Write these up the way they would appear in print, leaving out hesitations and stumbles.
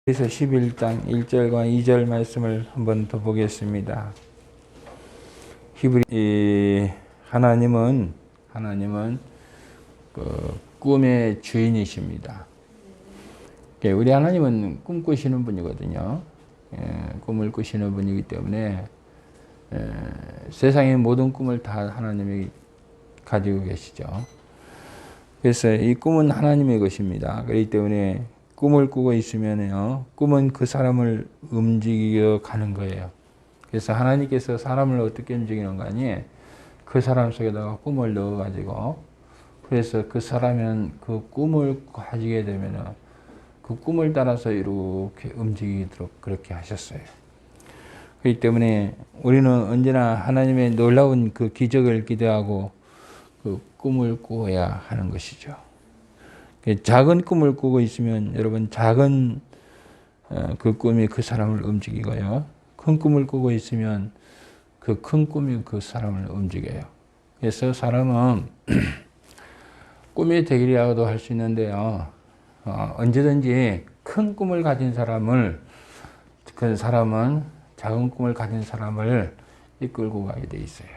그래서 11장 1절과 2절 말씀을 한번 더 보겠습니다. 하나님은 그 꿈의 주인이십니다. 우리 하나님은 꿈 꾸시는 분이거든요. 꿈을 꾸시는 분이기 때문에 세상의 모든 꿈을 다 하나님이 가지고 계시죠. 그래서 이 꿈은 하나님의 것입니다. 그렇기 때문에 꿈을 꾸고 있으면요, 꿈은 그 사람을 움직여 가는 거예요. 그래서 하나님께서 사람을 어떻게 움직이는가 하니, 그 사람 속에다가 꿈을 넣어가지고, 그래서 그 사람은 그 꿈을 가지게 되면은 그 꿈을 따라서 이렇게 움직이도록 그렇게 하셨어요. 그렇기 때문에 우리는 언제나 하나님의 놀라운 그 기적을 기대하고 그 꿈을 꾸어야 하는 것이죠. 작은 꿈을 꾸고 있으면 여러분 작은 그 꿈이 그 사람을 움직이고요. 큰 꿈을 꾸고 있으면 그 큰 꿈이 그 사람을 움직여요. 그래서 사람은 꿈의 대결이라고도 할 수 있는데요. 언제든지 큰 꿈을 가진 사람은 작은 꿈을 가진 사람을 이끌고 가게 돼 있어요.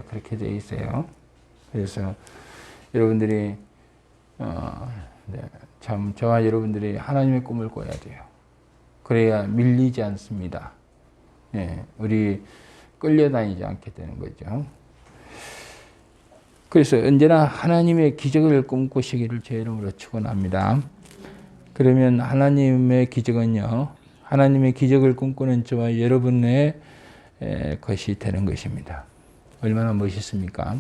그렇게 돼 있어요. 그래서 여러분들이 참 저와 여러분들이 하나님의 꿈을 꿔야 돼요. 그래야 밀리지 않습니다. 우리 끌려다니지 않게 되는 거죠. 그래서 언제나 하나님의 기적을 꿈꾸시기를 제 이름으로 축원합니다. 그러면 하나님의 기적은요, 하나님의 기적을 꿈꾸는 저와 여러분의 것이 되는 것입니다. 얼마나 멋있습니까?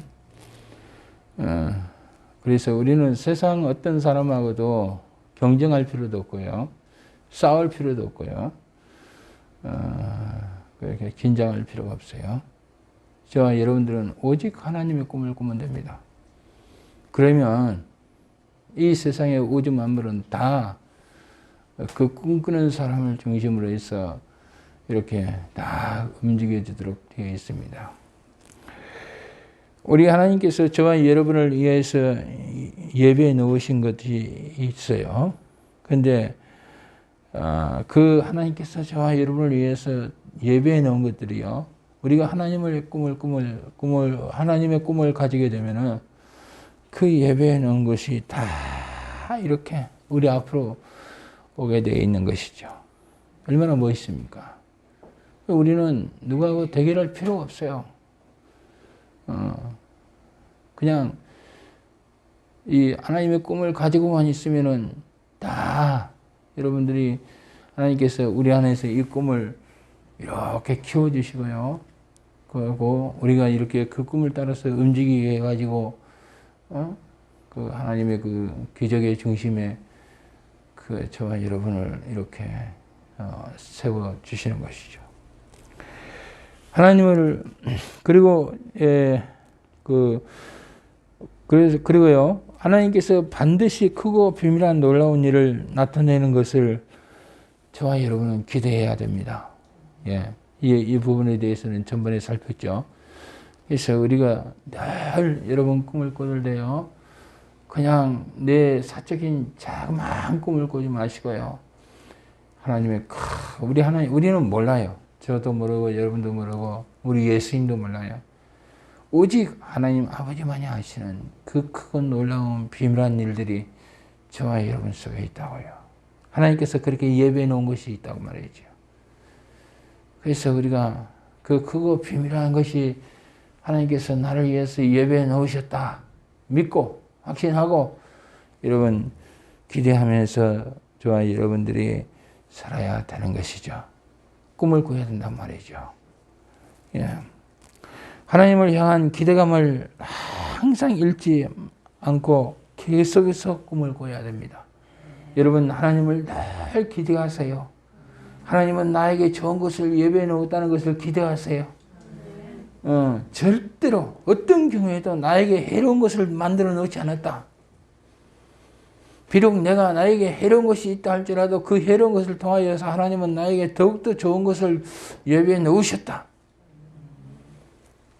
그래서 우리는 세상 어떤 사람하고도 경쟁할 필요도 없고요, 싸울 필요도 없고요, 그렇게 긴장할 필요가 없어요. 저와 여러분들은 오직 하나님의 꿈을 꾸면 됩니다. 그러면 이 세상의 우주 만물은 다 그 꿈꾸는 사람을 중심으로 해서 이렇게 다 움직여지도록 되어 있습니다. 우리 하나님께서 저와 여러분을 위해서 예배해 놓으신 것이 있어요. 그런데 그 하나님께서 저와 여러분을 위해서 예배해 놓은 것들이요, 우리가 하나님의 꿈을 가지게 되면은 그 예배해 놓은 것이 다 이렇게 우리 앞으로 오게 되어 있는 것이죠. 얼마나 멋있습니까? 우리는 누구하고 대결할 필요가 없어요. 그냥 이 하나님의 꿈을 가지고만 있으면은 다 여러분들이 하나님께서 우리 안에서 이 꿈을 이렇게 키워주시고요. 그리고 우리가 이렇게 그 꿈을 따라서 움직이게 해가지고, 그 하나님의 그 기적의 중심에 그 저와 여러분을 이렇게 세워주시는 것이죠. 하나님을, 그리고, 그리고요, 하나님께서 반드시 크고 비밀한 놀라운 일을 나타내는 것을 저와 여러분은 기대해야 됩니다. 이 부분에 대해서는 전번에 살폈죠. 그래서 우리가 늘 여러분 꿈을 꿔들 때요, 그냥 내 사적인 자그마한 꿈을 꾸지 마시고요, 하나님의 우리는 몰라요. 저도 모르고 여러분도 모르고 우리 예수님도 몰라요. 오직 하나님 아버지만이 아시는 그 크고 놀라운 비밀한 일들이 저와 여러분 속에 있다고요. 하나님께서 그렇게 예배해 놓은 것이 있다고 말이죠. 그래서 우리가 그 크고 비밀한 것이 하나님께서 나를 위해서 예배해 놓으셨다 믿고 확신하고 여러분 기대하면서 저와 여러분들이 살아야 되는 것이죠. 꿈을 꾸어야 된단 말이죠. 하나님을 향한 기대감을 항상 잃지 않고 계속해서 꿈을 꿔야 됩니다. 여러분 하나님을 늘 기대하세요. 하나님은 나에게 좋은 것을 예배해 놓았다는 것을 기대하세요. 절대로 어떤 경우에도 나에게 해로운 것을 만들어 놓지 않았다. 비록 내가 나에게 해로운 것이 있다 할지라도 그 해로운 것을 통하여서 하나님은 나에게 더욱더 좋은 것을 예배해 놓으셨다.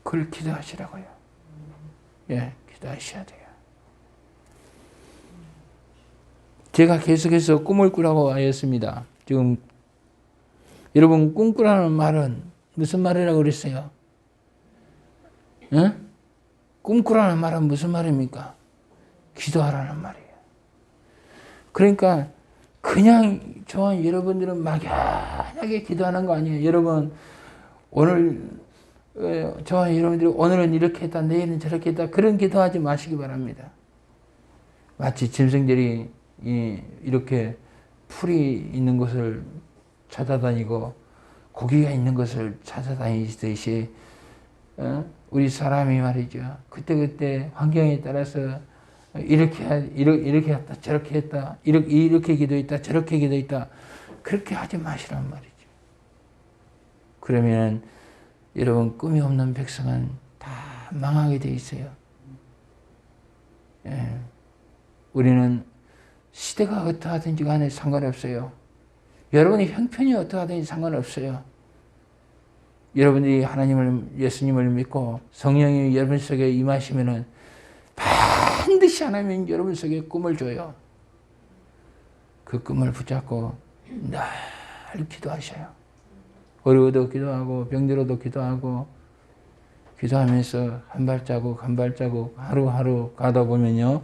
그걸 기도하시라고요. 기도하셔야 돼요. 제가 계속해서 꿈을 꾸라고 하였습니다. 지금 여러분 꿈꾸라는 말은 무슨 말이라고 그랬어요? 응? 꿈꾸라는 말은 무슨 말입니까? 기도하라는 말이에요. 그러니까 그냥 저와 여러분들은 막연하게 기도하는 거 아니에요. 여러분 오늘 저와 여러분들이 오늘은 이렇게 했다 내일은 저렇게 했다 그런 기도하지 마시기 바랍니다. 마치 짐승들이 이렇게 풀이 있는 곳을 찾아다니고 고기가 있는 것을 찾아다니듯이 우리 사람이 말이죠. 그때그때 환경에 따라서 이렇게 했다 저렇게 했다 이렇게 기도했다 저렇게 기도했다 그렇게 하지 마시란 말이죠. 그러면 여러분 꿈이 없는 백성은 다 망하게 돼 있어요. 예. 우리는 시대가 어떠하든지 간에 상관없어요. 여러분이 형편이 어떠하든지 상관없어요. 여러분들이 하나님을 예수님을 믿고 성령이 여러분 속에 임하시면은 반드시 하나님은 여러분 속에 꿈을 줘요. 그 꿈을 붙잡고 늘 기도하셔요. 어려워도 기도하고 병들어도 기도하고 기도하면서 한 발자국 한 발자국 하루하루 가다 보면요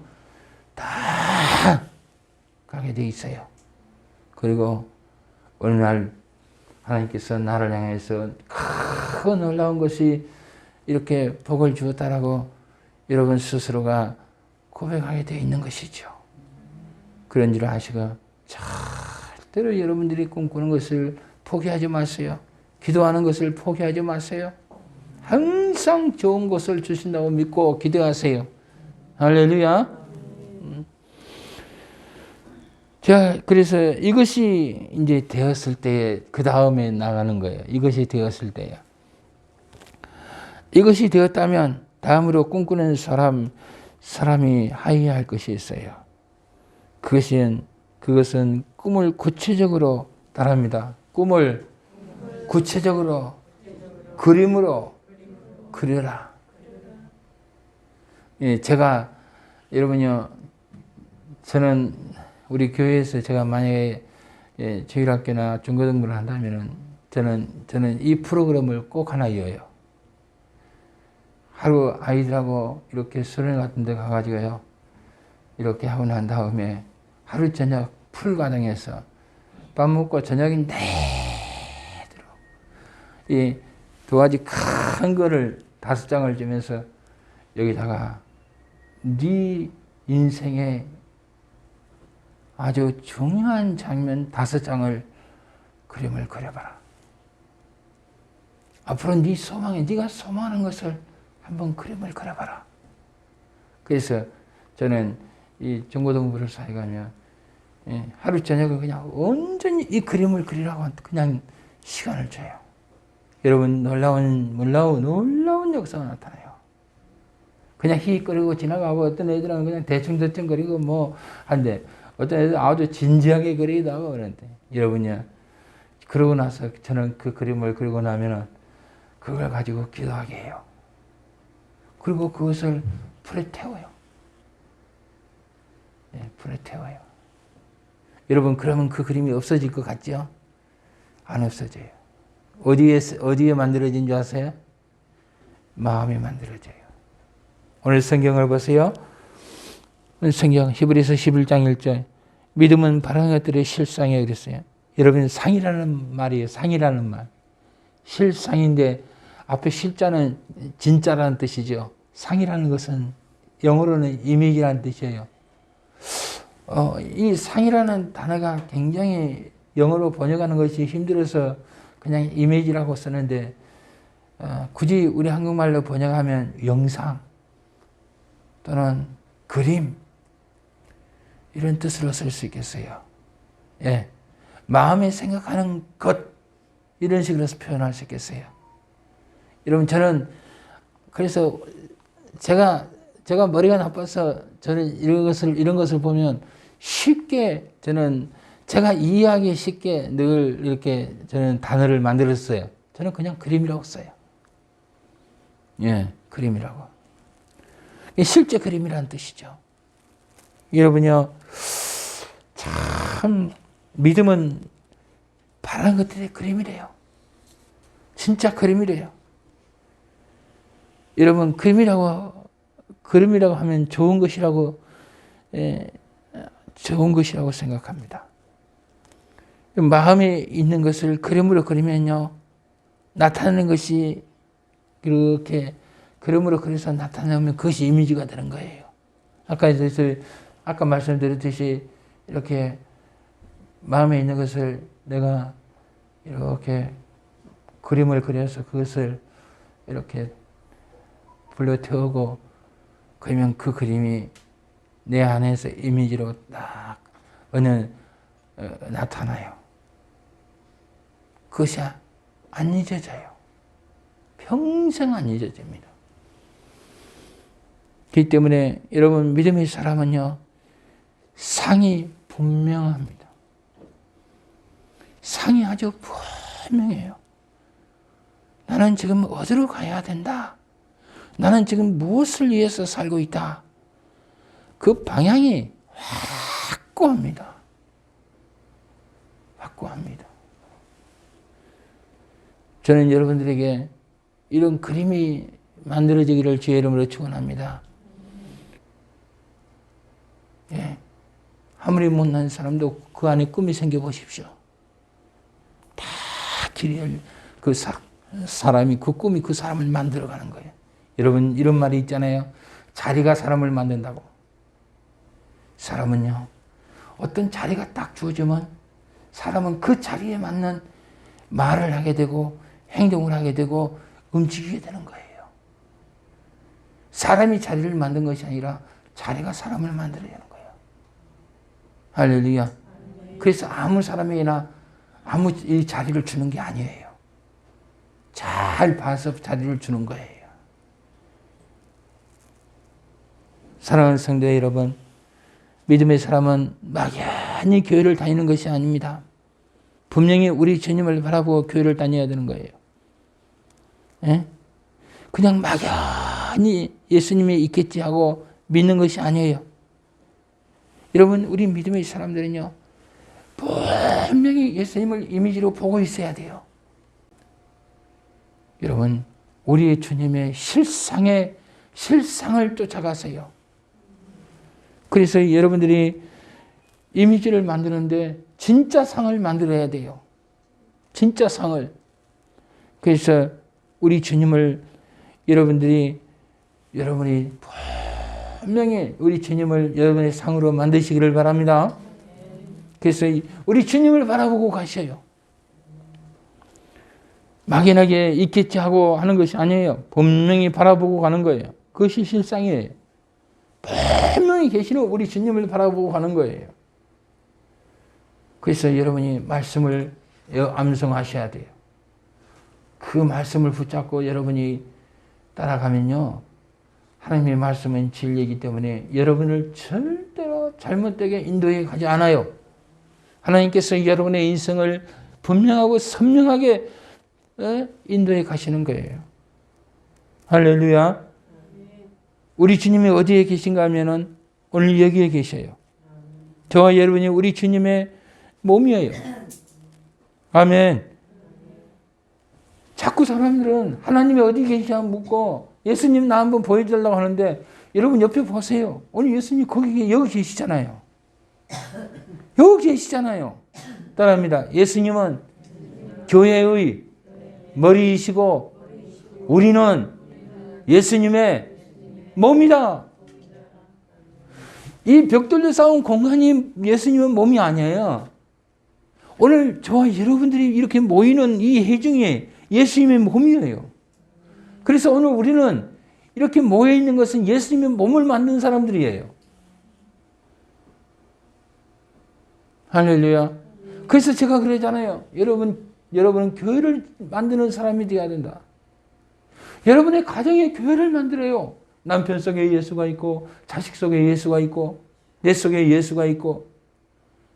다 가게 돼 있어요. 그리고 어느 날 하나님께서 나를 향해서 크고 놀라운 것이 이렇게 복을 주었다라고 여러분 스스로가 고백하게 되어 있는 것이죠. 그런 줄 아시고 절대로 여러분들이 꿈꾸는 것을 포기하지 마세요. 기도하는 것을 포기하지 마세요. 항상 좋은 것을 주신다고 믿고 기도하세요. 할렐루야. 자, 그래서 이것이 이제 되었을 때에 그 다음에 나가는 거예요. 이것이 되었을 때요. 이것이 되었다면 다음으로 꿈꾸는 사람이 하여야 할 것이 있어요. 그것은 꿈을 구체적으로 따릅니다. 꿈을 구체적으로 그림으로 그려라. 예, 제가 여러분요, 저는 우리 교회에서 제가 만약에 주일학교나 중고등부를 한다면은 저는 이 프로그램을 꼭 하나 이어요. 하루 아이들하고 이렇게 수련 같은 데 가가지고요. 이렇게 하고 난 다음에 하루 저녁 풀과정에서 밥 먹고 저녁이 내도록 이 두 가지 큰 거를 5장을 주면서 여기다가 네 인생의 아주 중요한 장면 5장을 그림을 그려봐라. 앞으로 네 소망에 네가 소망하는 것을 한번 그림을 그려봐라. 그래서 저는 이 중고등부를 사회 가면 하루 저녁을 그냥 온전히 이 그림을 그리라고 그냥 시간을 줘요. 여러분 놀라운 역사가 나타나요. 그냥 히히거리고 지나가고 어떤 애들은 그냥 대충 거리고 뭐 한데 어떤 애들은 아주 진지하게 그리기도 하고 그런데 여러분요. 그러고 나서 저는 그 그림을 그리고 나면은 그걸 가지고 기도하게 해요. 그리고 그것을 불에 태워요. 불에 태워요. 여러분 그러면 그 그림이 없어질 것 같죠? 안 없어져요. 어디에 만들어진 줄 아세요? 마음에 만들어져요. 오늘 성경을 보세요. 오늘 성경 히브리서 11장 1절 믿음은 바라는 것들의 실상이에요 그랬어요. 여러분 상이라는 말이에요. 상이라는 말. 실상인데 앞에 실자는 진짜라는 뜻이죠. 상이라는 것은 영어로는 이미지라는 뜻이에요. 이 상이라는 단어가 굉장히 영어로 번역하는 것이 힘들어서 그냥 이미지라고 쓰는데 굳이 우리 한국말로 번역하면 영상 또는 그림 이런 뜻으로 쓸 수 있겠어요. 예, 마음에 생각하는 것 이런 식으로 표현할 수 있겠어요. 여러분 저는 그래서 제가 머리가 나빠서 저는 이런 것을 보면 쉽게 저는 제가 이해하기 쉽게 늘 이렇게 저는 단어를 만들었어요. 저는 그냥 그림이라고 써요. 예, 그림이라고. 실제 그림이라는 뜻이죠. 여러분요, 참 믿음은 바라는 것들의 그림이래요. 진짜 그림이래요. 여러분 그림이라고 하면 좋은 것이라고 생각합니다. 마음에 있는 것을 그림으로 그리면요, 나타내는 것이 그렇게 그림으로 그려서 나타내면 그것이 이미지가 되는 거예요. 아까 말씀드렸듯이 이렇게 마음에 있는 것을 내가 이렇게 그림을 그려서 그것을 이렇게 불러 태우고 그러면 그 그림이 내 안에서 이미지로 딱 나타나요. 그것이 안 잊어져요. 평생 안 잊어집니다. 그렇기 때문에 여러분 믿음의 사람은요, 상이 분명합니다. 상이 아주 분명해요. 나는 지금 어디로 가야 된다. 나는 지금 무엇을 위해서 살고 있다. 그 방향이 확고합니다. 확고합니다. 저는 여러분들에게 이런 그림이 만들어지기를 주의 이름으로 축원합니다. 예. 아무리 못난 사람도 그 안에 꿈이 생겨 보십시오. 다 길이 그 사람이 그 꿈이 그 사람을 만들어가는 거예요. 여러분 이런 말이 있잖아요. 자리가 사람을 만든다고. 사람은요, 어떤 자리가 딱 주어지면 사람은 그 자리에 맞는 말을 하게 되고 행동을 하게 되고 움직이게 되는 거예요. 사람이 자리를 만든 것이 아니라 자리가 사람을 만들어야 하는 거예요. 할렐루야. 그래서 아무 사람에게나 아무 이 자리를 주는 게 아니에요. 잘 봐서 자리를 주는 거예요. 사랑하는 성도 여러분, 믿음의 사람은 막연히 교회를 다니는 것이 아닙니다. 분명히 우리 주님을 바라보고 교회를 다녀야 되는 거예요. 예? 그냥 막연히 예수님이 있겠지 하고 믿는 것이 아니에요. 여러분, 우리 믿음의 사람들은요, 분명히 예수님을 이미지로 보고 있어야 돼요. 여러분, 우리의 주님의 실상을 쫓아가세요. 그래서 여러분들이 이미지를 만드는데 진짜 상을 만들어야 돼요. 진짜 상을. 그래서 우리 주님을 여러분이 분명히 우리 주님을 여러분의 상으로 만드시기를 바랍니다. 그래서 우리 주님을 바라보고 가셔요. 막연하게 있겠지 하고 하는 것이 아니에요. 분명히 바라보고 가는 거예요. 그것이 실상이에요. 분명히 계시는 우리 주님을 바라보고 가는 거예요. 그래서 여러분이 말씀을 암송하셔야 돼요. 그 말씀을 붙잡고 여러분이 따라가면요, 하나님의 말씀은 진리이기 때문에 여러분을 절대로 잘못되게 인도해 가지 않아요. 하나님께서 여러분의 인생을 분명하고 선명하게 인도해 가시는 거예요. 할렐루야. 우리 주님이 어디에 계신가 하면은 오늘 여기에 계셔요. 저와 여러분이 우리 주님의 몸이에요. 아멘. 자꾸 사람들은 하나님이 어디 계시냐 묻고 예수님 나 한번 보여주려고 하는데, 여러분 옆에 보세요. 오늘 예수님 여기 계시잖아요. 여기 계시잖아요. 따라합니다. 예수님은 교회의 머리이시고 우리는 예수님의 몸이다. 이 벽돌로 쌓은 공간이 예수님의 몸이 아니에요. 오늘 저와 여러분들이 이렇게 모이는 이 회중이 예수님의 몸이에요. 그래서 오늘 우리는 이렇게 모여 있는 것은 예수님의 몸을 만든 사람들이에요. 할렐루야. 그래서 제가 그러잖아요. 여러분은 교회를 만드는 사람이 되어야 된다. 여러분의 가정에 교회를 만들어요. 남편 속에 예수가 있고, 자식 속에 예수가 있고, 내 속에 예수가 있고.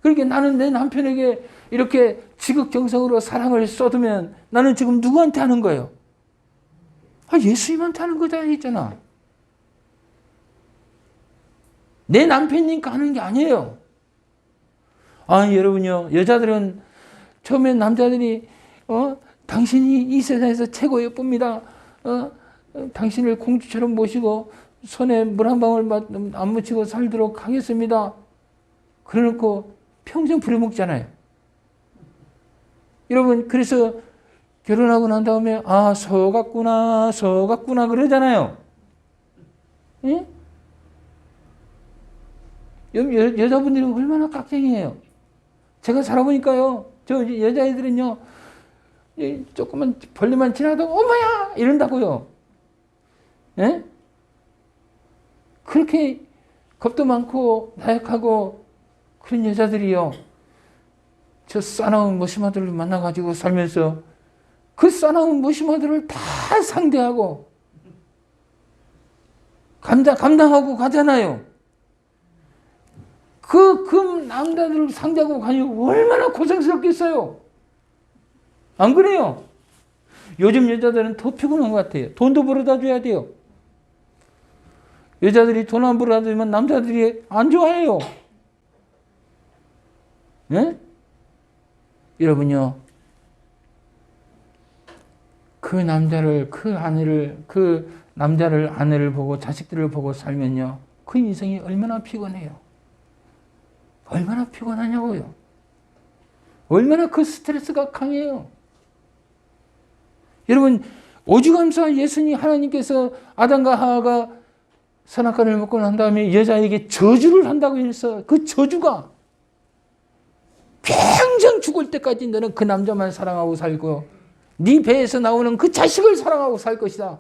그러니까 나는 내 남편에게 이렇게 지극정성으로 사랑을 쏟으면 나는 지금 누구한테 하는 거예요? 예수님한테 하는 거다 했잖아. 내 남편이니까 하는 게 아니에요. 여러분요, 여자들은 처음에 남자들이 당신이 이 세상에서 최고 예쁩니다. 당신을 공주처럼 모시고 손에 물 한 방울 안 묻히고 살도록 하겠습니다. 그래놓고 평생 부려먹잖아요. 여러분, 그래서 결혼하고 난 다음에 속았구나 그러잖아요. 예? 여자분들이 얼마나 깍쟁이에요. 제가 살아보니까요, 저 여자애들은요, 조금만 벌레만 지나도 어머야 이런다고요. 예? 그렇게 겁도 많고 나약하고 그런 여자들이요, 저 싸나운 모시마들을 만나가지고 살면서 그 싸나운 모시마들을 다 상대하고 감당하고 가잖아요. 그 남자들을 상대하고 가지고 얼마나 고생스럽겠어요. 안 그래요? 요즘 여자들은 더 피곤한 것 같아요. 돈도 벌어다 줘야 돼요. 여자들이 돈 안 벌어다 주면 남자들이 안 좋아해요. 네? 여러분요, 그 남자를, 아내를 보고 자식들을 보고 살면요, 그 인생이 얼마나 피곤해요. 얼마나 피곤하냐고요. 얼마나 그 스트레스가 강해요. 여러분, 오죽하면서 예수님 하나님께서 아담과 하와가 선악과를 먹고 난 다음에 여자에게 저주를 한다고 해서 그 저주가 평생 죽을 때까지 너는 그 남자만 사랑하고 살고 네 배에서 나오는 그 자식을 사랑하고 살 것이다.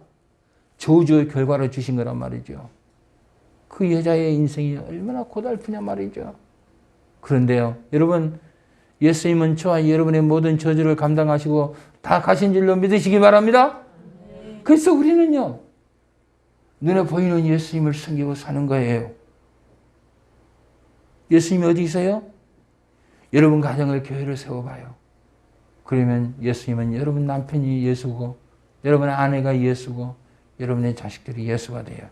저주의 결과를 주신 거란 말이죠. 그 여자의 인생이 얼마나 고달프냐 말이죠. 그런데요, 여러분, 예수님은 저와 여러분의 모든 저주를 감당하시고 다 가신 줄로 믿으시기 바랍니다. 그래서 우리는요, 눈에 보이는 예수님을 섬기고 사는 거예요. 예수님이 어디 있어요? 여러분 가정을, 교회를 세워봐요. 그러면 예수님은 여러분 남편이 예수고, 여러분의 아내가 예수고, 여러분의 자식들이 예수가 돼요.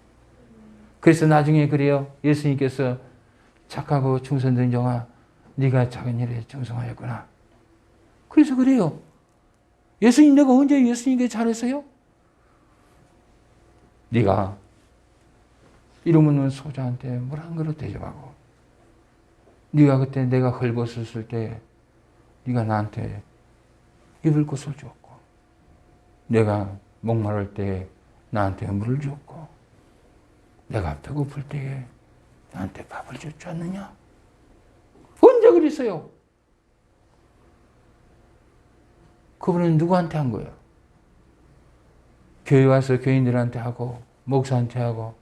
그래서 나중에 그래요. 예수님께서 착하고 충성된 종아, 네가 작은 일에 충성하였구나. 그래서 그래요. 예수님, 내가 언제 예수님께 잘했어요? 네가 이름 없는 소자한테 물 한 그릇 대접하고, 네가 그때 내가 헐벗었을 때 네가 나한테 입을 곳을 주었고, 내가 목마를 때 나한테 물을 주었고, 내가 배고플 때에 나한테 밥을 줬지 않느냐? 언제 그랬어요? 그분은 누구한테 한 거예요? 교회 와서 교인들한테 하고, 목사한테 하고,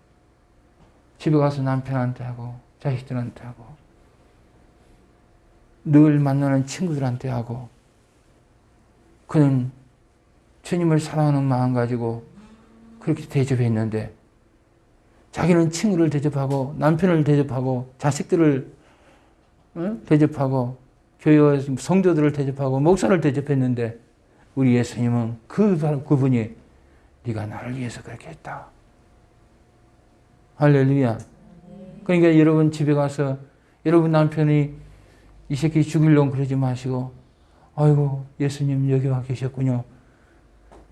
집에 가서 남편한테 하고, 자식들한테 하고, 늘 만나는 친구들한테 하고, 그는 주님을 사랑하는 마음 가지고 그렇게 대접했는데, 자기는 친구를 대접하고, 남편을 대접하고, 자식들을 대접하고, 교회와 성도들을 대접하고, 목사를 대접했는데, 우리 예수님은 그분이 네가 나를 위해서 그렇게 했다. 할렐루야. 그러니까 여러분 집에 가서 여러분 남편이 이 새끼 죽일놈 그러지 마시고, 아이고 예수님 여기 와 계셨군요.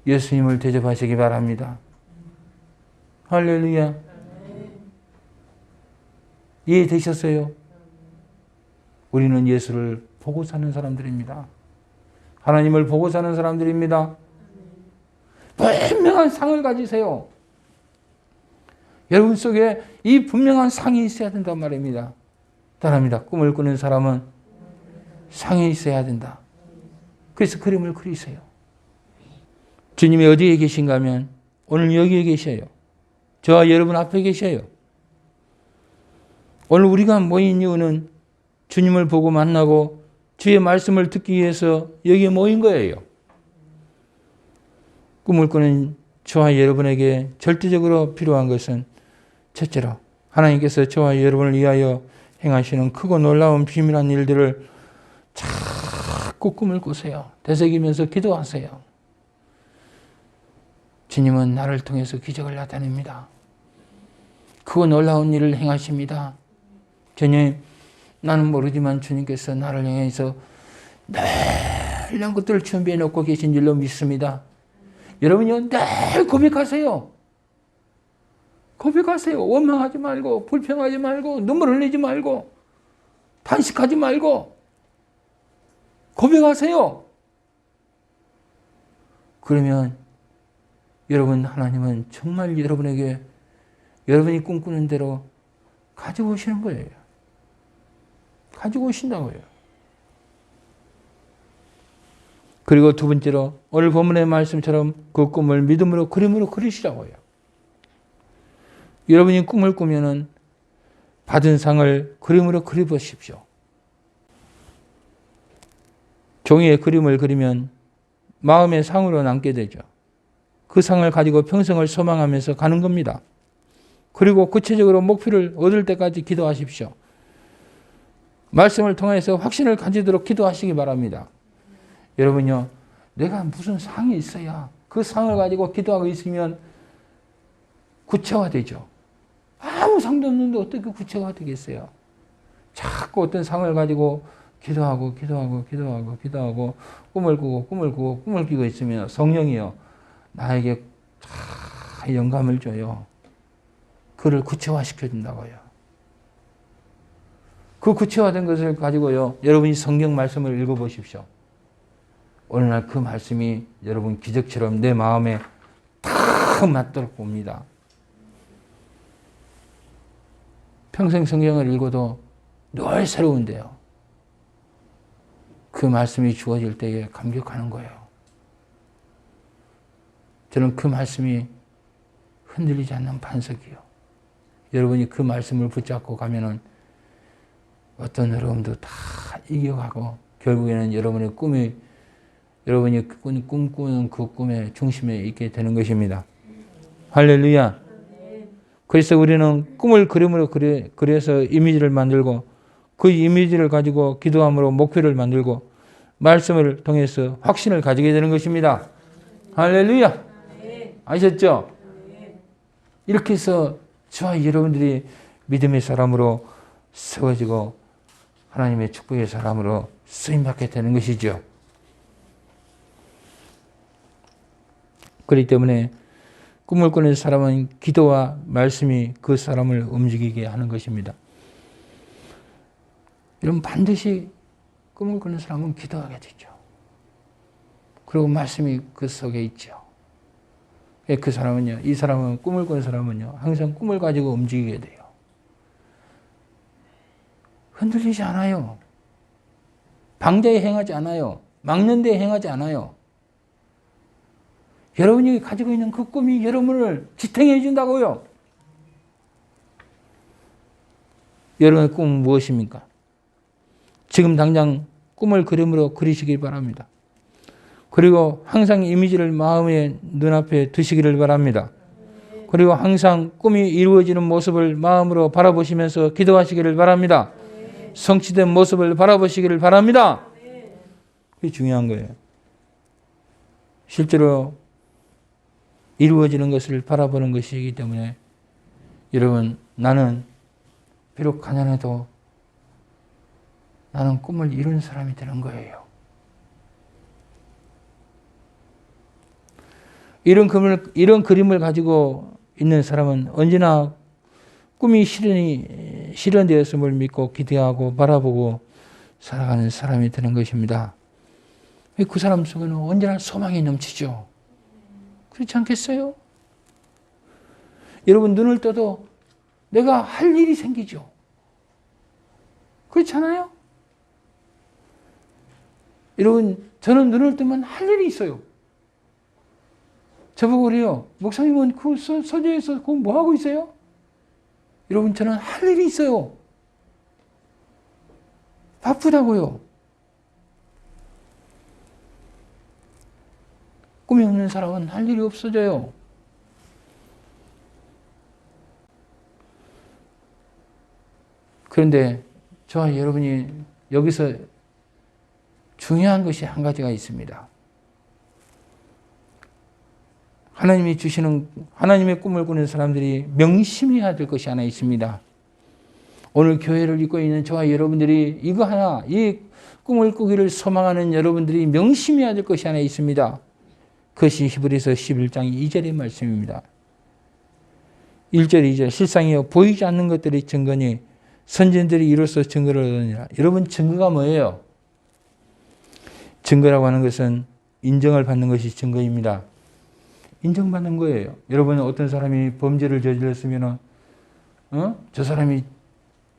예수님을 대접하시기 바랍니다. 할렐루야. 이해되셨어요? 우리는 예수를 보고 사는 사람들입니다. 하나님을 보고 사는 사람들입니다. 분명한 상을 가지세요. 여러분 속에 이 분명한 상이 있어야 된단 말입니다. 따라합니다. 꿈을 꾸는 사람은 상이 있어야 된다. 그래서 그림을 그리세요. 주님이 어디에 계신가 하면 오늘 여기에 계셔요. 저와 여러분 앞에 계셔요. 오늘 우리가 모인 이유는 주님을 보고 만나고 주의 말씀을 듣기 위해서 여기에 모인 거예요. 꿈을 꾸는 저와 여러분에게 절대적으로 필요한 것은 첫째로 하나님께서 저와 여러분을 위하여 행하시는 크고 놀라운 비밀한 일들을 자꾸 꿈을 꾸세요. 되새기면서 기도하세요. 주님은 나를 통해서 기적을 나타냅니다. 크고 놀라운 일을 행하십니다. 주님, 나는 모르지만 주님께서 나를 향해서 놀라운 것들을 준비해 놓고 계신 줄로 믿습니다. 여러분요, 늘 고백하세요. 고백하세요. 원망하지 말고, 불평하지 말고, 눈물 흘리지 말고, 단식하지 말고, 고백하세요. 그러면 여러분, 하나님은 정말 여러분에게 여러분이 꿈꾸는 대로 가지고 오시는 거예요. 가지고 오신다고요. 그리고 두 번째로 오늘 본문의 말씀처럼 그 꿈을 믿음으로 그림으로 그리시라고요. 여러분이 꿈을 꾸면은 받은 상을 그림으로 그려보십시오. 종이에 그림을 그리면 마음의 상으로 남게 되죠. 그 상을 가지고 평생을 소망하면서 가는 겁니다. 그리고 구체적으로 목표를 얻을 때까지 기도하십시오. 말씀을 통해서 확신을 가지도록 기도하시기 바랍니다. 여러분요, 내가 무슨 상이 있어야 그 상을 가지고 기도하고 있으면 구체화되죠. 아무 상도 없는데 어떻게 구체화가 되겠어요? 자꾸 어떤 상을 가지고 기도하고 꿈을 꾸고 있으면 성령이요, 나에게 다 영감을 줘요. 그를 구체화시켜 준다고요. 그 구체화된 것을 가지고요, 여러분이 성경 말씀을 읽어보십시오. 어느 날 그 말씀이 여러분 기적처럼 내 마음에 딱 맞도록 봅니다. 평생 성경을 읽어도 늘 새로운데요. 그 말씀이 주어질 때에 감격하는 거예요. 저는 그 말씀이 흔들리지 않는 반석이요. 여러분이 그 말씀을 붙잡고 가면은 어떤 어려움도 다 이겨가고 결국에는 여러분의 꿈이, 여러분이 꿈꾸는 그 꿈의 중심에 있게 되는 것입니다. 할렐루야. 그래서 우리는 꿈을 그림으로 그려서 이미지를 만들고 그 이미지를 가지고 기도함으로 목표를 만들고 말씀을 통해서 확신을 가지게 되는 것입니다. 할렐루야. 아셨죠? 이렇게 해서 저와 여러분들이 믿음의 사람으로 세워지고 하나님의 축복의 사람으로 쓰임받게 되는 것이죠. 그렇기 때문에 꿈을 꾸는 사람은 기도와 말씀이 그 사람을 움직이게 하는 것입니다. 여러분, 반드시 꿈을 꾸는 사람은 기도하게 되죠. 그리고 말씀이 그 속에 있죠. 그 사람은요, 이 사람은, 꿈을 꾸는 사람은요, 항상 꿈을 가지고 움직이게 돼요. 흔들리지 않아요. 방자에 행하지 않아요. 막는 데 행하지 않아요. 여러분이 가지고 있는 그 꿈이 여러분을 지탱해 준다고요. 여러분의 꿈은 무엇입니까? 지금 당장 꿈을 그림으로 그리시길 바랍니다. 그리고 항상 이미지를 마음의 눈앞에 두시기를 바랍니다. 그리고 항상 꿈이 이루어지는 모습을 마음으로 바라보시면서 기도하시기를 바랍니다. 성취된 모습을 바라보시기를 바랍니다. 그게 중요한 거예요. 실제로 이루어지는 것을 바라보는 것이기 때문에 여러분, 나는 비록 가난해도 나는 꿈을 이룬 사람이 되는 거예요. 이런 그림을 가지고 있는 사람은 언제나 꿈이 실현되었음을 믿고 기대하고 바라보고 살아가는 사람이 되는 것입니다. 그 사람 속에는 언제나 소망이 넘치죠. 그렇지 않겠어요? 여러분, 눈을 떠도 내가 할 일이 생기죠. 그렇잖아요? 여러분, 저는 눈을 뜨면 할 일이 있어요. 저보고 그래요. 목사님은 그 서재에서 그거 뭐 하고 있어요? 여러분, 저는 할 일이 있어요. 바쁘다고요. 꿈이 없는 사람은 할 일이 없어져요. 그런데 저와 여러분이 여기서 중요한 것이 한 가지가 있습니다. 하나님이 주시는, 하나님의 꿈을 꾸는 사람들이 명심해야 될 것이 하나 있습니다. 오늘 교회를 입고 있는 저와 여러분들이 이거 하나, 이 꿈을 꾸기를 소망하는 여러분들이 명심해야 될 것이 하나 있습니다. 그것이 히브리서 11장 2절의 말씀입니다. 1절, 2절. 실상이요 보이지 않는 것들이 증거니 선진들이 이로써 증거를 얻으니라. 여러분, 증거가 뭐예요? 증거라고 하는 것은 인정을 받는 것이 증거입니다. 인정받는 거예요. 여러분, 어떤 사람이 범죄를 저질렀으면 저 사람이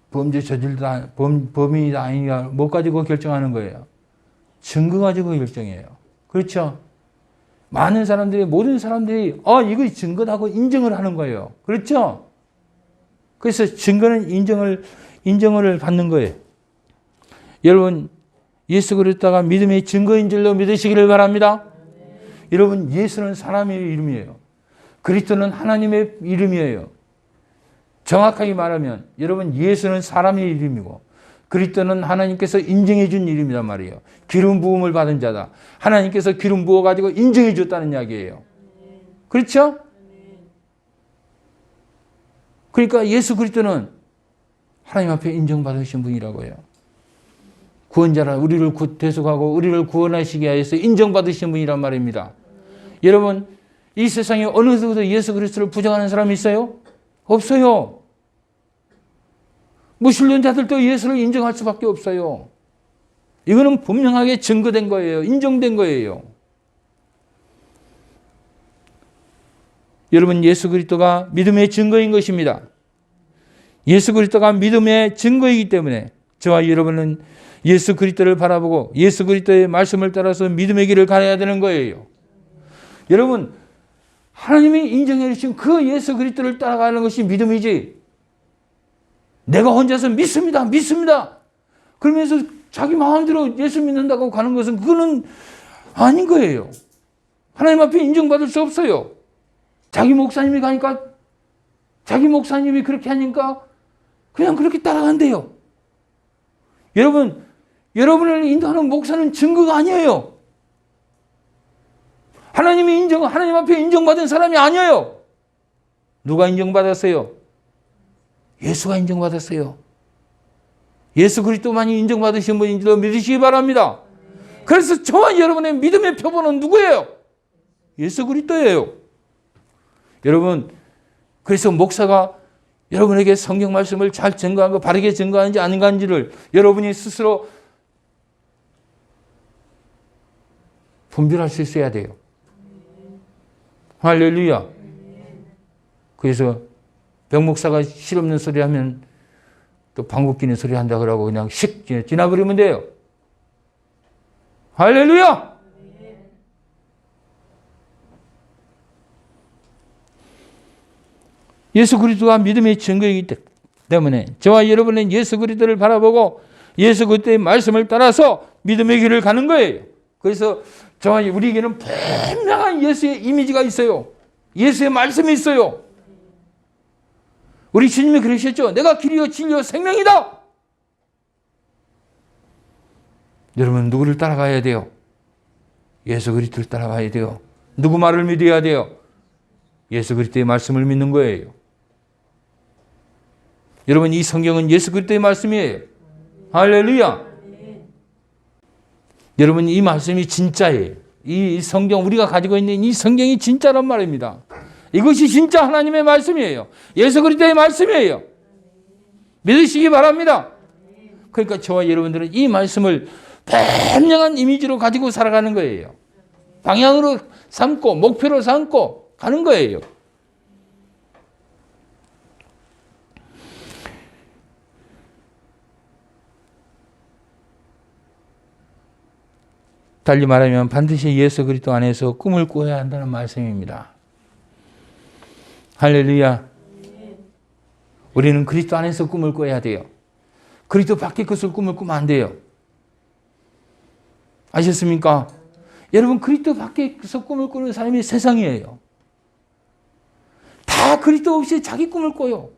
범죄 저질다, 범인이다 아니냐 못 가지고 결정하는 거예요. 증거 가지고 결정해요. 그렇죠? 많은 사람들이, 모든 사람들이 이거 증거다고 인정을 하는 거예요. 그렇죠? 그래서 증거는 인정을 받는 거예요. 여러분, 예수 그리스도가 믿음의 증거인 줄로 믿으시기를 바랍니다. 여러분, 예수는 사람의 이름이에요. 그리스도는 하나님의 이름이에요. 정확하게 말하면 여러분, 예수는 사람의 이름이고 그리스도는 하나님께서 인정해 준 이름이란 말이에요. 기름 부음을 받은 자다. 하나님께서 기름 부어 가지고 인정해 줬다는 이야기예요. 그렇죠? 그러니까 예수 그리스도는 하나님 앞에 인정받으신 분이라고 해요. 구원자라 우리를 대속하고 우리를 구원하시기 위해서 인정받으신 분이란 말입니다. 여러분, 이 세상에 어느 누구도 예수 그리스도를 부정하는 사람이 있어요? 없어요. 무신론자들도 예수를 인정할 수밖에 없어요. 이거는 분명하게 증거된 거예요. 인정된 거예요. 여러분, 예수 그리스도가 믿음의 증거인 것입니다. 예수 그리스도가 믿음의 증거이기 때문에 저와 여러분은 예수 그리스도를 바라보고 예수 그리스도의 말씀을 따라서 믿음의 길을 가야 되는 거예요. 여러분, 하나님이 인정해 주신 그 예수 그리스도를 따라가는 것이 믿음이지, 내가 혼자서 믿습니다. 그러면서 자기 마음대로 예수 믿는다고 가는 것은 그거는 아닌 거예요. 하나님 앞에 인정받을 수 없어요. 자기 목사님이 가니까, 자기 목사님이 그렇게 하니까 그냥 그렇게 따라간대요. 여러분을 인도하는 목사는 증거가 아니에요. 하나님 앞에 인정받은 사람이 아니에요. 누가 인정받았어요? 예수가 인정받았어요. 예수 그리스도만이 인정받으신 분인 줄 믿으시기 바랍니다. 그래서 저와 여러분의 믿음의 표본은 누구예요? 예수 그리스도예요. 여러분, 그래서 목사가 여러분에게 성경 말씀을 잘 증거한 거, 바르게 증거하는지 아닌가인지를 여러분이 스스로 분별할 수 있어야 돼요. 할렐루야. 그래서 병목사가 실없는 소리 하면 또 방귀 뀌는 소리 한다 그러고 그냥 씩 지나버리면 돼요. 할렐루야. 예수 그리스도가 믿음의 증거이기 때문에 저와 여러분은 예수 그리스도를 바라보고 예수 그리스도의 말씀을 따라서 믿음의 길을 가는 거예요. 그래서 저와 우리에게는 분명한 예수의 이미지가 있어요. 예수의 말씀이 있어요. 우리 주님이 그러셨죠. 내가 길이요 진리요 생명이다. 여러분, 누구를 따라가야 돼요? 예수 그리스도를 따라가야 돼요. 누구 말을 믿어야 돼요? 예수 그리스도의 말씀을 믿는 거예요. 여러분, 이 성경은 예수 그리스도의 말씀이에요. 할렐루야. 여러분, 이 말씀이 진짜예요. 이 성경, 우리가 가지고 있는 이 성경이 진짜란 말입니다. 이것이 진짜 하나님의 말씀이에요. 예수 그리스도의 말씀이에요. 믿으시기 바랍니다. 그러니까 저와 여러분들은 이 말씀을 분명한 이미지로 가지고 살아가는 거예요. 방향으로 삼고 목표로 삼고 가는 거예요. 달리 말하면 반드시 예수 그리스도 안에서 꿈을 꾸어야 한다는 말씀입니다. 할렐루야. 우리는 그리스도 안에서 꿈을 꿔야 돼요. 그리스도 밖의 것을 꿈을 꾸면 안 돼요. 아셨습니까? 여러분, 그리스도 밖에서 꿈을 꾸는 사람이 세상이에요. 다 그리스도 없이 자기 꿈을 꿔요.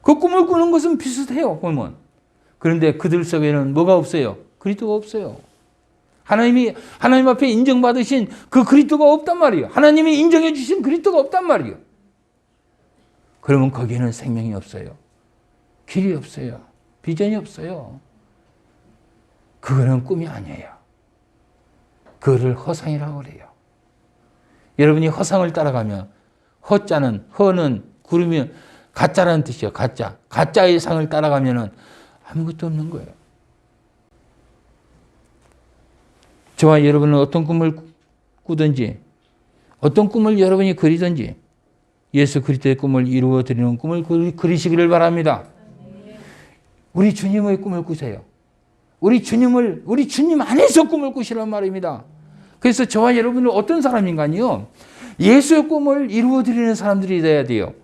그 꿈을 꾸는 것은 비슷해요, 보면. 그런데 그들 속에는 뭐가 없어요? 그리스도가 없어요. 하나님 앞에 인정받으신 그 그리스도가 없단 말이에요. 하나님이 인정해 주신 그리스도가 없단 말이에요. 그러면 거기에는 생명이 없어요. 길이 없어요. 비전이 없어요. 그거는 꿈이 아니에요. 그거를 허상이라고 그래요. 여러분이 허상을 따라가면 허는 구름이 가짜라는 뜻이에요. 가짜의 상을 따라가면 아무것도 없는 거예요. 저와 여러분은 어떤 꿈을 꾸든지 어떤 꿈을 여러분이 그리든지 예수 그리스도의 꿈을 이루어 드리는 꿈을 그리시기를 바랍니다. 우리 주님의 꿈을 꾸세요. 우리 주님 안에서 꿈을 꾸시란 말입니다. 그래서 저와 여러분은 어떤 사람인가요? 예수의 꿈을 이루어 드리는 사람들이 돼야 돼요.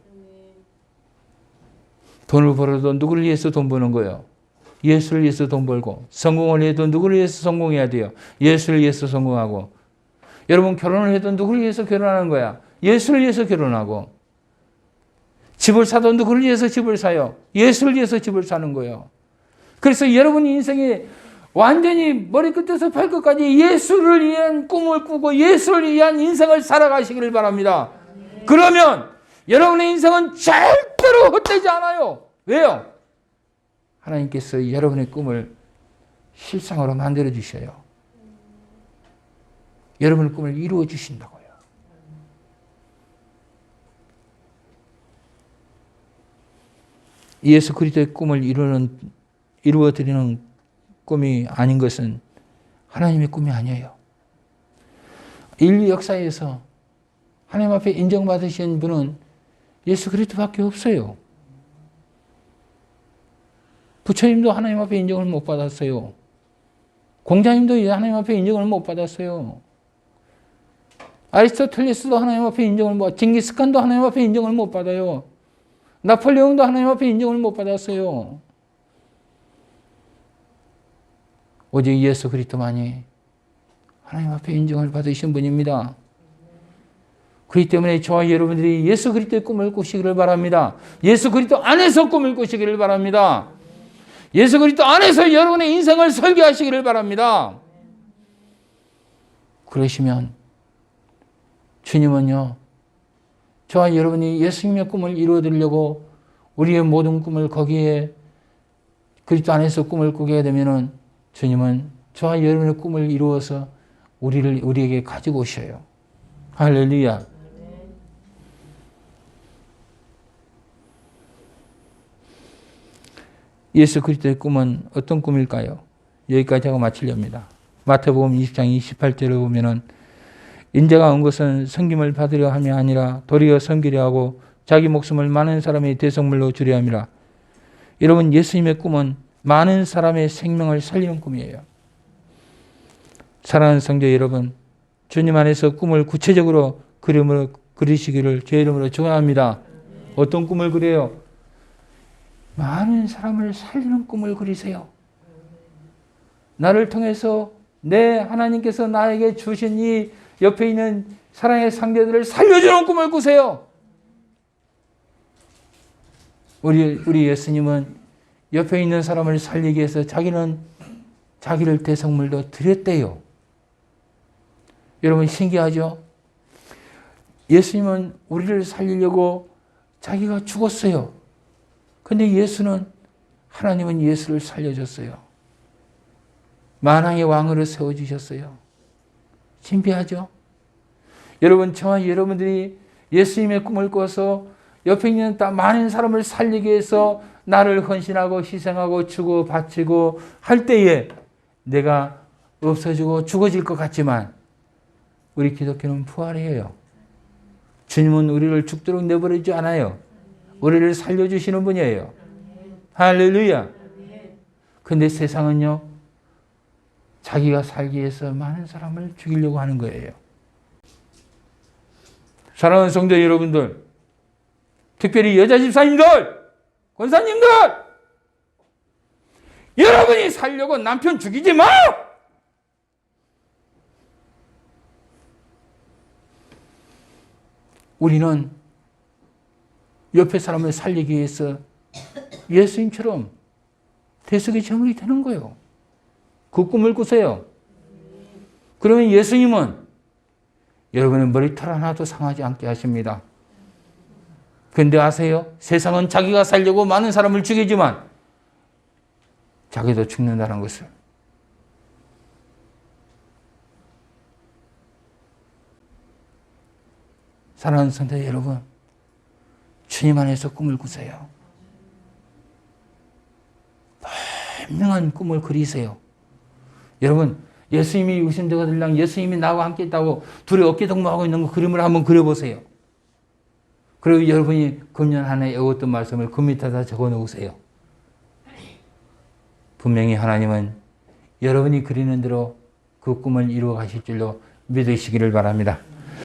돈을 벌어도 누구를 위해서 돈 버는 거예요? 예수를 위해서 돈 벌고, 성공을 해도 누구를 위해서 성공해야 돼요? 예수를 위해서 성공하고. 여러분 결혼을 해도 누구를 위해서 결혼하는 거야? 예수를 위해서 결혼하고. 집을 사도 누구를 위해서 집을 사요? 예수를 위해서 집을 사는 거예요. 그래서 여러분 인생에 완전히 머리끝에서 발끝까지 예수를 위한 꿈을 꾸고 예수를 위한 인생을 살아가시기를 바랍니다. 그러면 여러분의 인생은 절대로 헛되지 않아요. 왜요? 하나님께서 여러분의 꿈을 실상으로 만들어 주셔요. 여러분의 꿈을 이루어 주신다고요. 예수 그리스도의 꿈을 이루어 드리는 꿈이 아닌 것은 하나님의 꿈이 아니에요. 인류 역사에서 하나님 앞에 인정받으신 분은 예수 그리스도밖에 없어요. 부처님도 하나님 앞에 인정을 못 받았어요. 공자님도 하나님 앞에 인정을 못 받았어요. 아리스토텔레스도 하나님 앞에 인정을 못 받았어요. 징기스칸도 하나님 앞에 인정을 못 받아요. 나폴레옹도 하나님 앞에 인정을 못 받았어요. 오직 예수 그리스도만이 하나님 앞에 인정을 받으신 분입니다. 그렇기 때문에 저와 여러분들이 예수 그리스도의 꿈을 꾸시기를 바랍니다. 예수 그리스도 안에서 꿈을 꾸시기를 바랍니다. 예수 그리스도 안에서 여러분의 인생을 설계하시기를 바랍니다. 그러시면 주님은요, 저와 여러분이 예수님의 꿈을 이루어드리려고 우리의 모든 꿈을 거기에 그리스도 안에서 꿈을 꾸게 되면은 주님은 저와 여러분의 꿈을 이루어서 우리에게 가지고 오셔요. 할렐루야. 예수 그리스도의 꿈은 어떤 꿈일까요? 여기까지 하고 마치렵니다. 마태복음 20장 28절을 보면은 인자가 온 것은 섬김을 받으려 함이 아니라 도리어 섬기려 하고 자기 목숨을 많은 사람의 대속물로 주려 함이라. 여러분 예수님의 꿈은 많은 사람의 생명을 살리는 꿈이에요. 사랑하는 성도 여러분, 주님 안에서 꿈을 구체적으로 그리시기를 제 이름으로 축원합니다. 어떤 꿈을 그려요? 많은 사람을 살리는 꿈을 그리세요. 나를 통해서 내 하나님께서 나에게 주신 이 옆에 있는 사랑의 상대들을 살려주는 꿈을 꾸세요. 우리 예수님은 옆에 있는 사람을 살리기 위해서 자기를 대성물로 드렸대요. 여러분 신기하죠? 예수님은 우리를 살리려고 자기가 죽었어요. 근데 하나님은 예수를 살려줬어요. 만왕의 왕으로 세워주셨어요. 신비하죠? 여러분, 저와 여러분들이 예수님의 꿈을 꿔서 옆에 있는 많은 사람을 살리기 위해서 나를 헌신하고 희생하고 주고 바치고 할 때에 내가 없어지고 죽어질 것 같지만 우리 기독교는 부활이에요. 주님은 우리를 죽도록 내버리지 않아요. 우리를 살려주시는 분이에요. 할렐루야. 근데 세상은요, 자기가 살기 위해서 많은 사람을 죽이려고 하는 거예요. 사랑하는 성도 여러분들, 특별히 여자 집사님들, 권사님들, 여러분이 살려고 남편 죽이지 마! 우리는 옆에 사람을 살리기 위해서 예수님처럼 대속의 제물이 되는 거예요. 그 꿈을 꾸세요. 그러면 예수님은 여러분의 머리털 하나도 상하지 않게 하십니다. 그런데 아세요? 세상은 자기가 살려고 많은 사람을 죽이지만 자기도 죽는다는 것을. 사랑하는 성도 여러분, 주님 안에서 꿈을 꾸세요. 분명한 꿈을 그리세요. 여러분, 예수님이 육신자가 되려면 예수님이 나와 함께 있다고 둘이 어깨 동무하고 있는 그 그림을 한번 그려보세요. 그리고 여러분이 금년 한 해 외웠던 말씀을 그 밑에다 적어 놓으세요. 분명히 하나님은 여러분이 그리는 대로 그 꿈을 이루어 가실 줄로 믿으시기를 바랍니다.